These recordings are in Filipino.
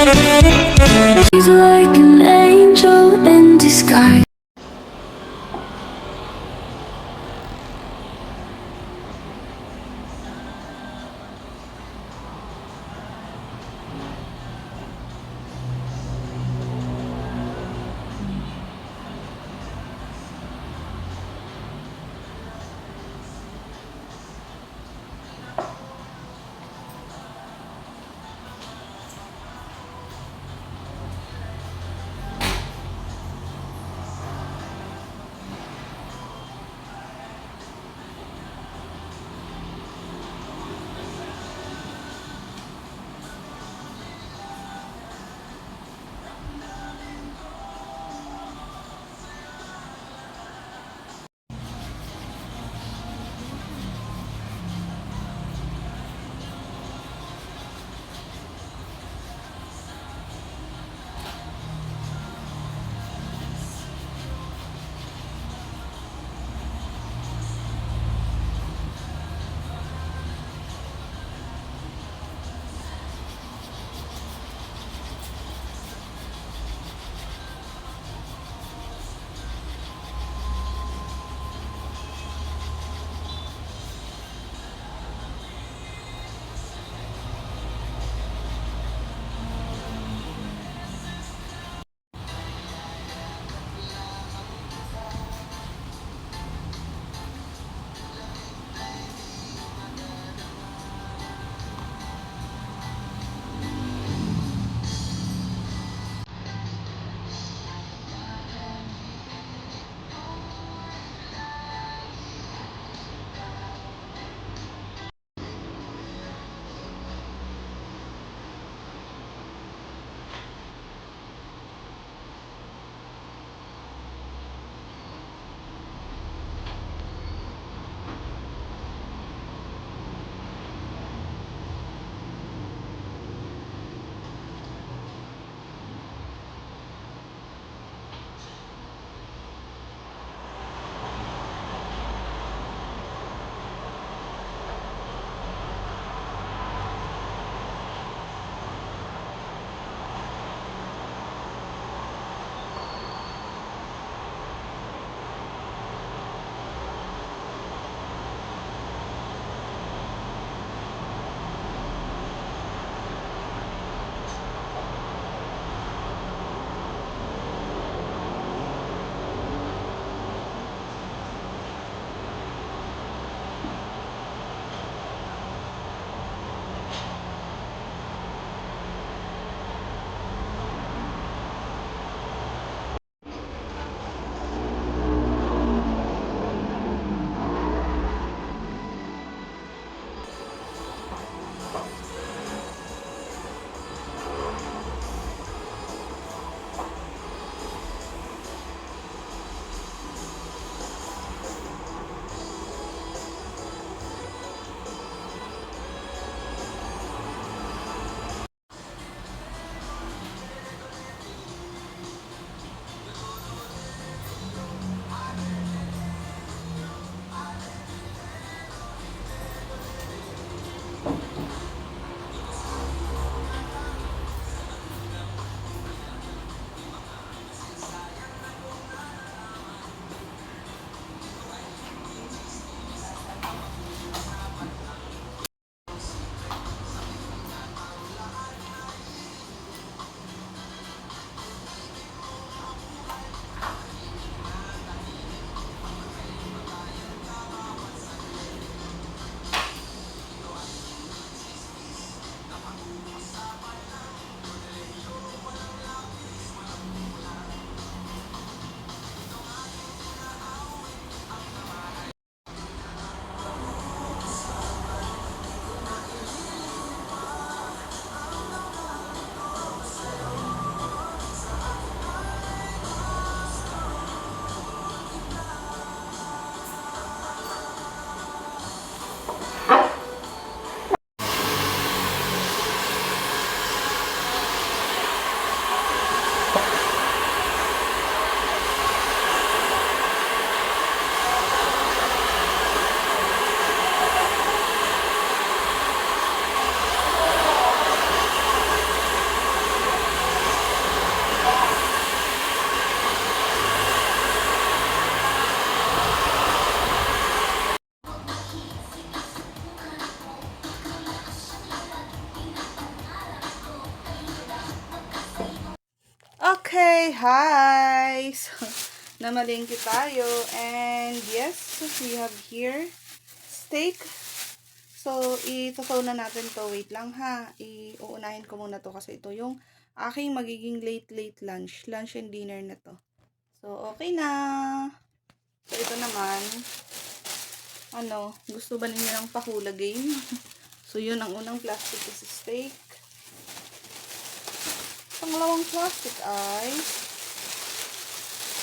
She's like an angel in disguise. Okay, hi! So, namalingki tayo. And yes, we have here steak. So, itosaw na natin to. Wait lang ha. Uunahin ko muna to kasi ito yung aking magiging late lunch. Lunch and dinner na to. So, okay na. So, ito naman. Gusto ba ninyo ng pahula game? So, yun ang unang plastic is steak. Pangalawang plastic ay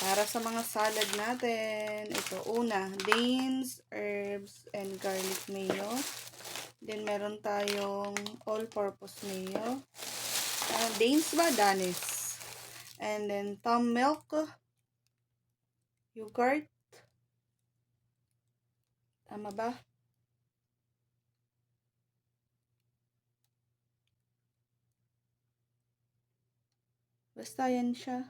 para sa mga salad natin. Ito, una, Danes, herbs, and garlic mayo. Then, meron tayong all-purpose mayo. Danes ba? Danis. And then, Tom milk, yogurt. Tama ba? Basta yan siya.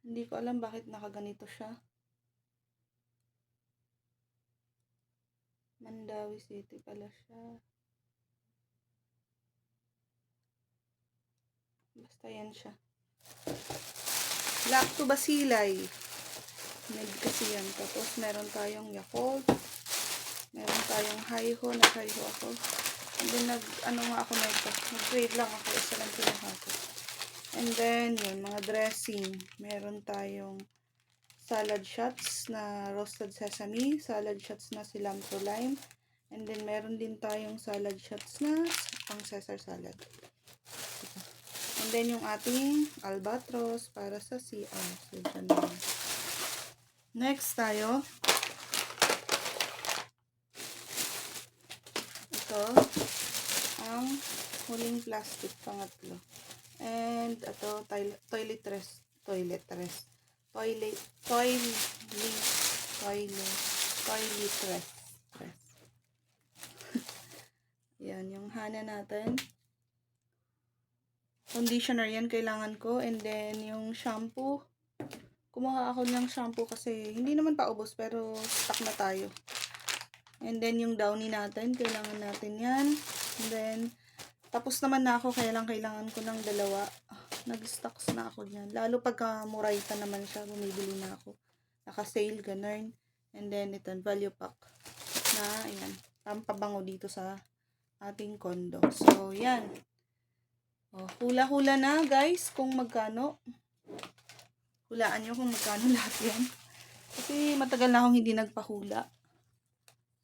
Hindi ko alam bakit nakaganito siya. Mandawi City pala siya. Basta yan siya. Lactobacilli. Med kasi yan. Tapos meron tayong Yakult. Meron tayong Hi-Ho. Nag-Hi-Ho ako. And then ako na ito. Nag-trade lang ako. Isa lang kinuha ko. And then, yun, mga dressing. Meron tayong salad shots na roasted sesame. Salad shots na cilantro lime. And then, meron din tayong salad shots na pang Caesar salad. And then, yung ating albatros para sa CR. So, dyan na. Next tayo. Ito. Ang huling plastic, pangatlo. And, ito, toiletries. Yan, yung hana natin. Conditioner yan, kailangan ko. And then, yung shampoo. Kumuha ako ng shampoo kasi hindi naman paubos, pero stock na tayo. And then, yung downy natin, kailangan natin yan. And then, tapos naman na ako, kaya lang kailangan ko ng dalawa. Nag-stocks na ako dyan. Lalo pagka murayta naman siya, bumibili na ako. Naka-sale, ganun. And then, ito, value pack. Na, ayan, pampabango dito sa ating kondo. So, yan. Hula-hula na, guys, kung magkano. Hulaan nyo kung magkano lahat yan. Kasi matagal na akong hindi nagpahula.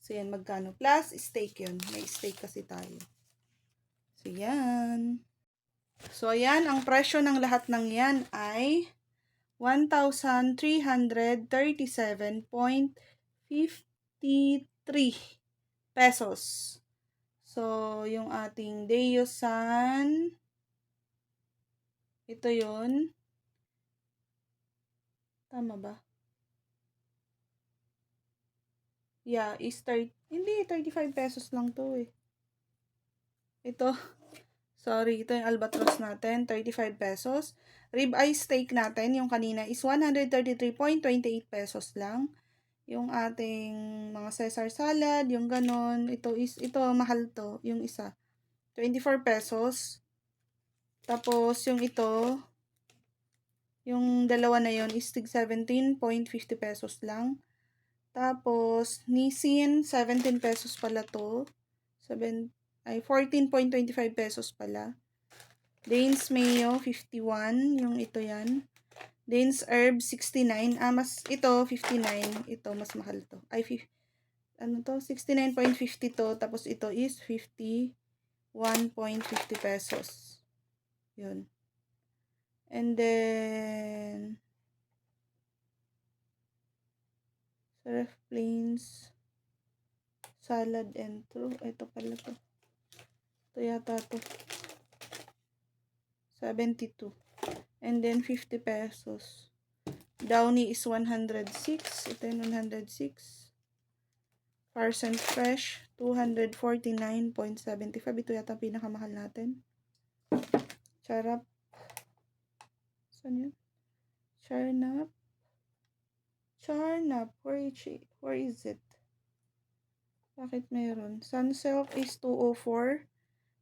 So, yan, magkano. Plus, steak yun. May steak kasi tayo. So, yan. So, ayan, ang presyo ng lahat ng yan ay 1,337.53 pesos. So, yung ating Deosan, ito yun. Tama ba? Yeah, hindi, 35 pesos lang to eh. Ito, sorry, ito yung albatros natin, 35 pesos. Ribeye steak natin, yung kanina is 133.28 pesos lang. Yung ating mga Caesar salad, yung ganon, ito mahal to, yung isa. 24 pesos. Tapos, yung ito, yung dalawa na yun is 17.50 pesos lang. Tapos, Nissin, 17 pesos pala to. 14.25 pesos pala. Danes Mayo, 51. Yung ito yan. Danes Herb, 69. Ito, 59. Ito, mas mahal to. 69.50 to. Tapos ito is 51.50 pesos. Yun. And then, Surf Plains, salad and true. Ito pala to. Ito yata to. 72. And then, 50 pesos. Downy is 106. Ito yung 106. Parcent Fresh, 249.75. Ito yata pinakamahal natin. Charap. Saan yun? Charnap. Where is it? Bakit meron? Sunsilk is 204.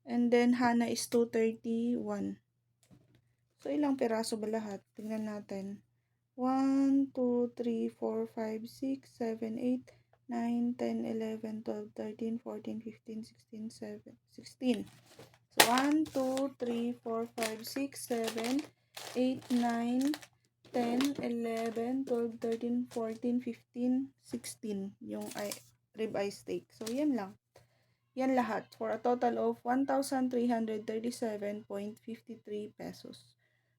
And then, Hana is 231. So, ilang piraso ba lahat? Tingnan natin. 1, 2, 3, 4, 5, 6, 7, 8, 9, 10, 11, 12, 13, 14, 15, 16, 17, 16. So, 1, 2, 3, 4, 5, 6, 7, 8, 9, 10, 11, 12, 13, 14, 15, 16. Yung ribeye steak. So, yan lang. Yan lahat for a total of 1,337.53 pesos.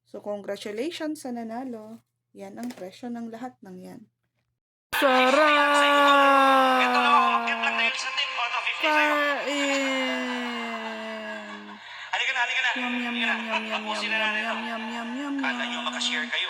So, congratulations sa nanalo. Yan ang presyo ng lahat ng yan. Sarap! Ito naman, umakyat lang dahil sa tip. Ano, 50 sa'yo. Kain! Halika na, halika na. Yum, yum, Halika yum, na. yum, yum, yum, Tapusin na yum, natin yum, to. yum, yum, yum, Kala nyo yum. makashare kayo,